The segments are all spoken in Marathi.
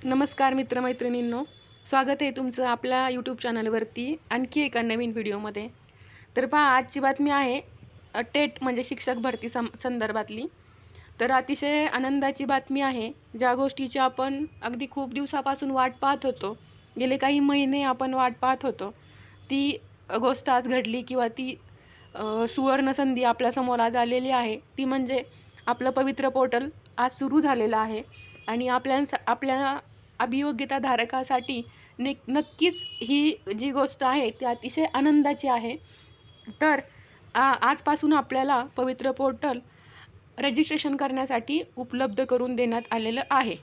नमस्कार मित्रमैत्रिणींनो, स्वागत आहे तुमचं आपल्या यूट्यूब चॅनलवरती आणखी एका नवीन व्हिडिओमध्ये. तर पहा, आजची बातमी आहे टेट म्हणजे शिक्षक भरती संदर्भातली. तर अतिशय आनंदाची बातमी आहे. ज्या गोष्टीची आपण अगदी खूप दिवसापासून वाट पाहत होतो, गेले काही महिने आपण वाट पाहत होतो, ती गोष्ट आज घडली किंवा ती सुवर्ण संधी आपल्यासमोर आज आलेली आहे. ती म्हणजे आपलं पवित्र पोर्टल आज सुरू झालेलं आहे आणि आपल्या अभियोग्यताधारकासाठी नक्कीच ही जी गोष्ट आहे ती अतिशय आनंदाची आहे. तर आजपासून आपल्याला पवित्र पोर्टल रजिस्ट्रेशन करण्यासाठी उपलब्ध करून देण्यात आलेलं आहे.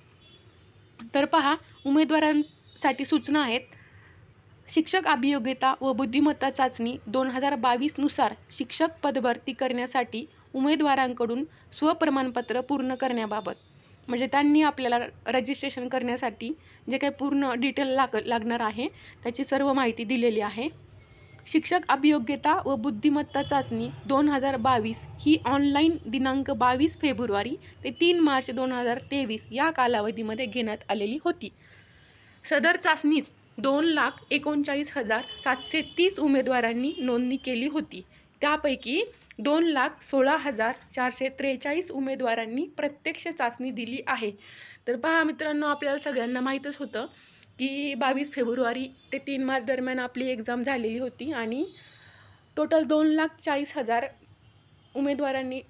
तर पहा, उमेदवारांसाठी सूचना आहेत. शिक्षक अभियोग्यता व बुद्धिमत्ता चाचणी 2022 नुसार शिक्षक पदभरती करण्यासाठी उमेदवारांकडून स्वप्रमाणपत्र पूर्ण करण्याबाबत, म्हणजे त्यांनी आपल्याला रजिस्ट्रेशन करण्यासाठी जे काही पूर्ण डिटेल लागणार आहे त्याची सर्व माहिती दिलेली आहे. शिक्षक अभियोग्यता व बुद्धिमत्ता चाचणी 2022 ही ऑनलाईन दिनांक 22 फेब्रुवारी ते 3 मार्च 2023 या कालावधीमध्ये घेण्यात आलेली होती. सदर चाचणीस 2,39,730 उमेदवारांनी नोंदणी केली होती. त्यापैकी 2,16,443 उमेदवारांनी प्रत्यक्ष चाचणी दिली आहे. तर पहा मित्रांनो, आपल्याला सगळ्यांना माहीतच होतं की 22 फेब्रुवारी ते 3 मार्च दरम्यान आपली एक्झाम झालेली होती आणि टोटल 2,40,000 उमेदवारांनी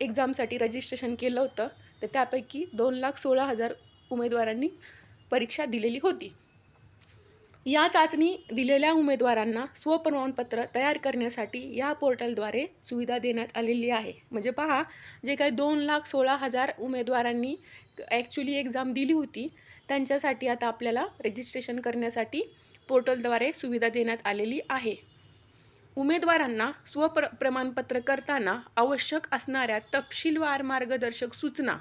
एक्झामसाठी रजिस्ट्रेशन केलं होतं. तर त्यापैकी 2,16,000 उमेदवारांनी परीक्षा दिलेली होती. या चाचणी दिलेल्या उमेदवारांना स्वप्रमाणपत्र तयार करण्यासाठी या पोर्टलद्वारे सुविधा देण्यात आलेली आहे. म्हणजे पहा, जे काही 2,16,000 उमेदवारांनी ॲक्च्युली एक्झाम दिली होती त्यांच्यासाठी आता आपल्याला रजिस्ट्रेशन करण्यासाठी पोर्टलद्वारे सुविधा देण्यात आलेली आहे. उमेदवारांना प्रमाणपत्र करताना आवश्यक असणाऱ्या तपशीलवार मार्गदर्शक सूचना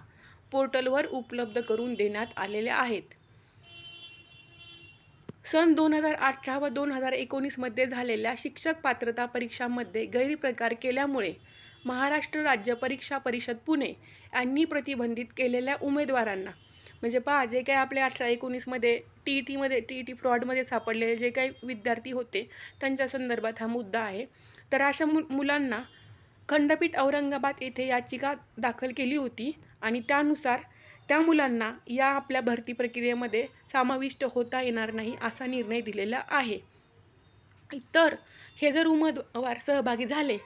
पोर्टलवर उपलब्ध करून देण्यात आलेल्या आहेत. सन 2018 व 2019 मध्ये झालेल्या शिक्षक पात्रता परीक्षांमध्ये गैरप्रकार केल्यामुळे महाराष्ट्र राज्य परीक्षा परिषद पुणे यांनी प्रतिबंधित केलेल्या उमेदवारांना, म्हणजे पहा, जे काही आपले 18-19 मध्ये टी ई टी फ्रॉडमध्ये सापडलेले जे काही विद्यार्थी होते त्यांच्या संदर्भात हा मुद्दा आहे. तर अशा मुलांना खंडपीठ औरंगाबाद येथे याचिका दाखल केली होती आणि त्यानुसार त्या मुलांना या आपल्या भरती प्रक्रियेमध्ये समाविष्ट होता येणार नाही असा निर्णय दिलेला आहे. तर हे जर उमेदवार सहभागी झाले,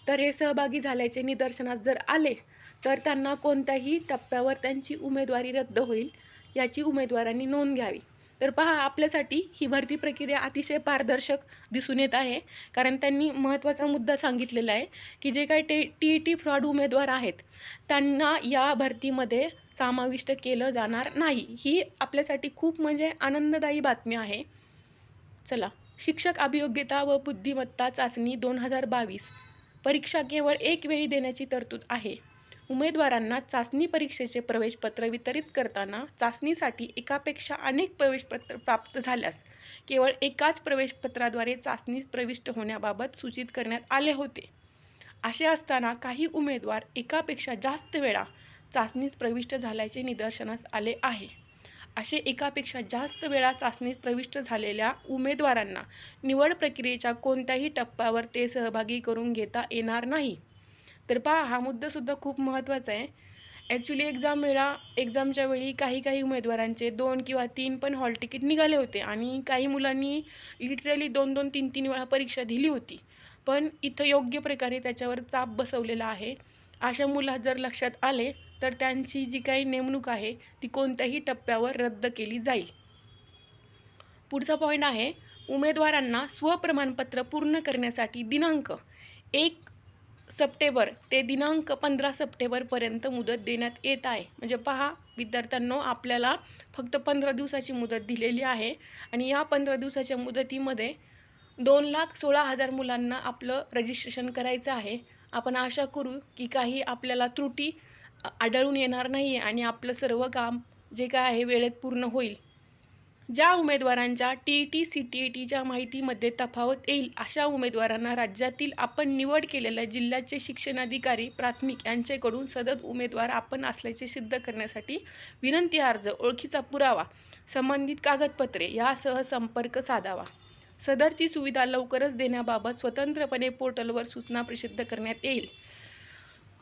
तर हे सहभागी झाल्याचे निदर्शनास जर आले तर त्यांना कोणत्याही टप्प्यावर त्यांची उमेदवारी रद्द होईल याची उमेदवारांनी नोंद घ्यावी. तर पहा, आपल्यासाठी ही भरती प्रक्रिया अतिशय पारदर्शक दिसून येत आहे, कारण त्यांनी महत्त्वाचा मुद्दा सांगितलेला आहे की जे काही टी ई टी फ्रॉड उमेदवार आहेत त्यांना या भरतीमध्ये समाविष्ट केलं जाणार नाही. ही आपल्यासाठी खूप म्हणजे आनंददायी बातमी आहे. चला, शिक्षक अभियोग्यता व बुद्धिमत्ता चाचणी 2022 परीक्षा केवळ एक वेळी देण्याची तरतूद आहे. उमेदवारांना चाचणी परीक्षेचे प्रवेशपत्र वितरित करताना चाचणीसाठी एकापेक्षा अनेक प्रवेशपत्र प्राप्त झाल्यास केवळ एकाच प्रवेशपत्राद्वारे चाचणीस प्रविष्ट होण्याबाबत सूचित करण्यात आले होते. असे असताना काही उमेदवार एकापेक्षा जास्त वेळा चाचणीस प्रविष्ट झाल्याचे निदर्शनास आले आहे. असे एकापेक्षा जास्त वेळा चाचणीस प्रविष्ट झालेल्या उमेदवारांना निवड प्रक्रियेच्या कोणत्याही टप्प्यावर ते सहभागी करून घेता येणार नाही. तर पहा, हा मुद्दासुद्धा खूप महत्त्वाचा आहे. ॲक्च्युली एक्झामच्या वेळी काही उमेदवारांचे 2 किंवा 3 पण हॉल तिकीट निघाले होते आणि काही मुलांनी लिटरली 2-2, 3-3 वेळा परीक्षा दिली होती. पण इथं योग्य प्रकारे त्याच्यावर चाप बसवलेला आहे. अशा मुलं जर लक्षात आले तर त्यांची जी काही नेमणूक आहे ती कोणत्याही टप्प्यावर रद्द केली जाईल. पुढचा पॉईंट आहे, उमेदवारांना स्वप्रमाणपत्र पूर्ण करण्यासाठी दिनांक 1 सप्टेंबर ते दिनांक 15 सप्टेंबरपर्यंत मुदत देण्यात येत आहे. म्हणजे पहा विद्यार्थ्यांनो, आपल्याला फक्त 15 दिवसाची मुदत दिलेली आहे आणि या 15 दिवसाच्या मुदतीमध्ये 2,16,000 मुलांना आपलं रजिस्ट्रेशन करायचं आहे. आपण आशा करू की काही आपल्याला त्रुटी आढळून येणार नाही आणि आपलं सर्व काम जे काय आहे वेळेत पूर्ण होईल. ज्या उमेदवारांच्या TET CTETच्या माहितीमध्ये तफावत येईल अशा उमेदवारांना राज्यातील आपण निवड केलेल्या जिल्ह्याचे शिक्षणाधिकारी प्राथमिक यांच्याकडून सदर उमेदवार आपण असल्याचे सिद्ध करण्यासाठी विनंती अर्ज, ओळखीचा पुरावा, संबंधित कागदपत्रे यासह संपर्क साधावा. सदरची सुविधा लवकरच देण्याबाबत स्वतंत्रपणे पोर्टलवर सूचना प्रसिद्ध करण्यात येईल.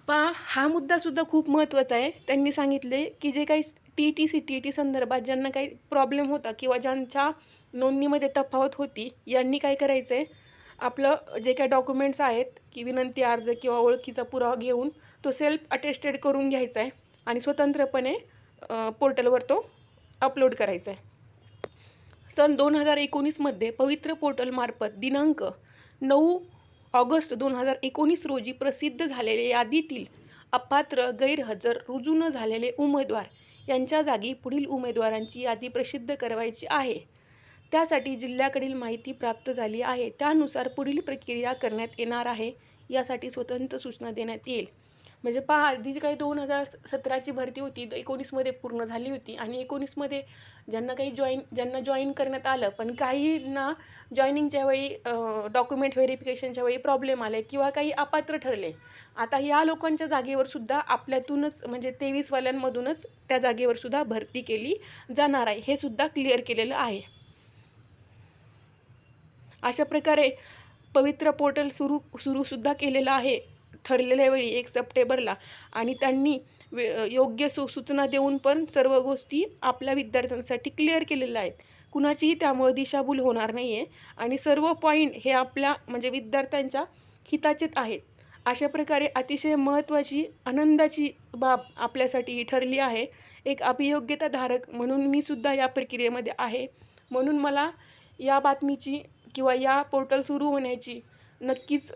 हा मुद्दासुद्धा खूप महत्त्वाचा आहे. त्यांनी सांगितले की जे काही TET CTET संदर्भात ज्यांना काही प्रॉब्लेम होता किंवा ज्यांच्या नोंदणीमध्ये तफावत होती, यांनी काय करायचं आहे, आपलं जे काही डॉक्युमेंट्स आहेत की विनंती अर्ज किंवा ओळखीचा पुरावा घेऊन तो सेल्फ अटेस्टेड करून घ्यायचा आहे आणि स्वतंत्रपणे पोर्टलवर तो अपलोड करायचा आहे. सन 2019मध्ये पवित्र पोर्टलमार्फत दिनांक 9 ऑगस्ट 2019 रोजी प्रसिद्ध झालेल्या यादीतील अपात्र, गैरहजर, रुजू न झालेले उमेदवार यांच्या जागी पुढील उमेदवारांची यादी प्रसिद्ध करायची आहे. त्यासाठी जिल्ह्याकडील माहिती प्राप्त झाली आहे. त्यानुसार पुढील प्रक्रिया करण्यात येणार आहे. यासाठी स्वतंत्र सूचना देण्यात येईल. म्हणजे आधी काही 2017ची भरती होती 19मध्ये पूर्ण झाली होती आणि 19मध्ये ज्यांना जॉईन करण्यात आलं, पण काहींना जॉईनिंगच्या वेळी डॉक्युमेंट व्हेरिफिकेशनच्या वेळी प्रॉब्लेम आले किंवा काही अपात्र ठरले. आता या लोकांच्या जागेवर सुद्धा आपल्यातूनच म्हणजे 23वाल्यांमधूनच त्या जागेवर सुद्धा भरती केली जाणार आहे. हे सुद्धा क्लिअर केलेलं आहे. अशा प्रकारे पवित्र पोर्टल सुरूसुद्धा केलेलं आहे ठरलेल्या वेळी 1 सप्टेंबरला आणि त्यांनी योग्य सूचना देऊन पण सर्व गोष्टी आपल्या विद्यार्थ्यांसाठी क्लिअर केलेल्या आहेत. कुणाचीही त्यामुळे दिशाभूल होणार नाही आहे आणि सर्व पॉईंट हे आपल्या म्हणजे विद्यार्थ्यांच्या हिताचेच आहेत. अशा प्रकारे अतिशय महत्त्वाची आनंदाची बाब आपल्यासाठी ही ठरली आहे. एक अभियोग्यताधारक म्हणून मी सुद्धा या प्रक्रियेमध्ये आहे. म्हणून मला या बातमीची किंवा या पोर्टल सुरू होण्याची नक्कीच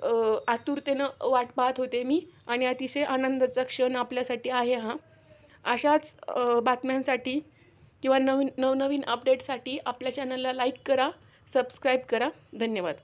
आतुरतेनं वाट पाहत होते मी आणि अतिशय आनंदाचा क्षण आपल्यासाठी आहे हा. अशाच बातम्यांसाठी किंवा नवनवीन अपडेटसाठी आपल्या चॅनलला लाईक करा, सबस्क्राईब करा. धन्यवाद.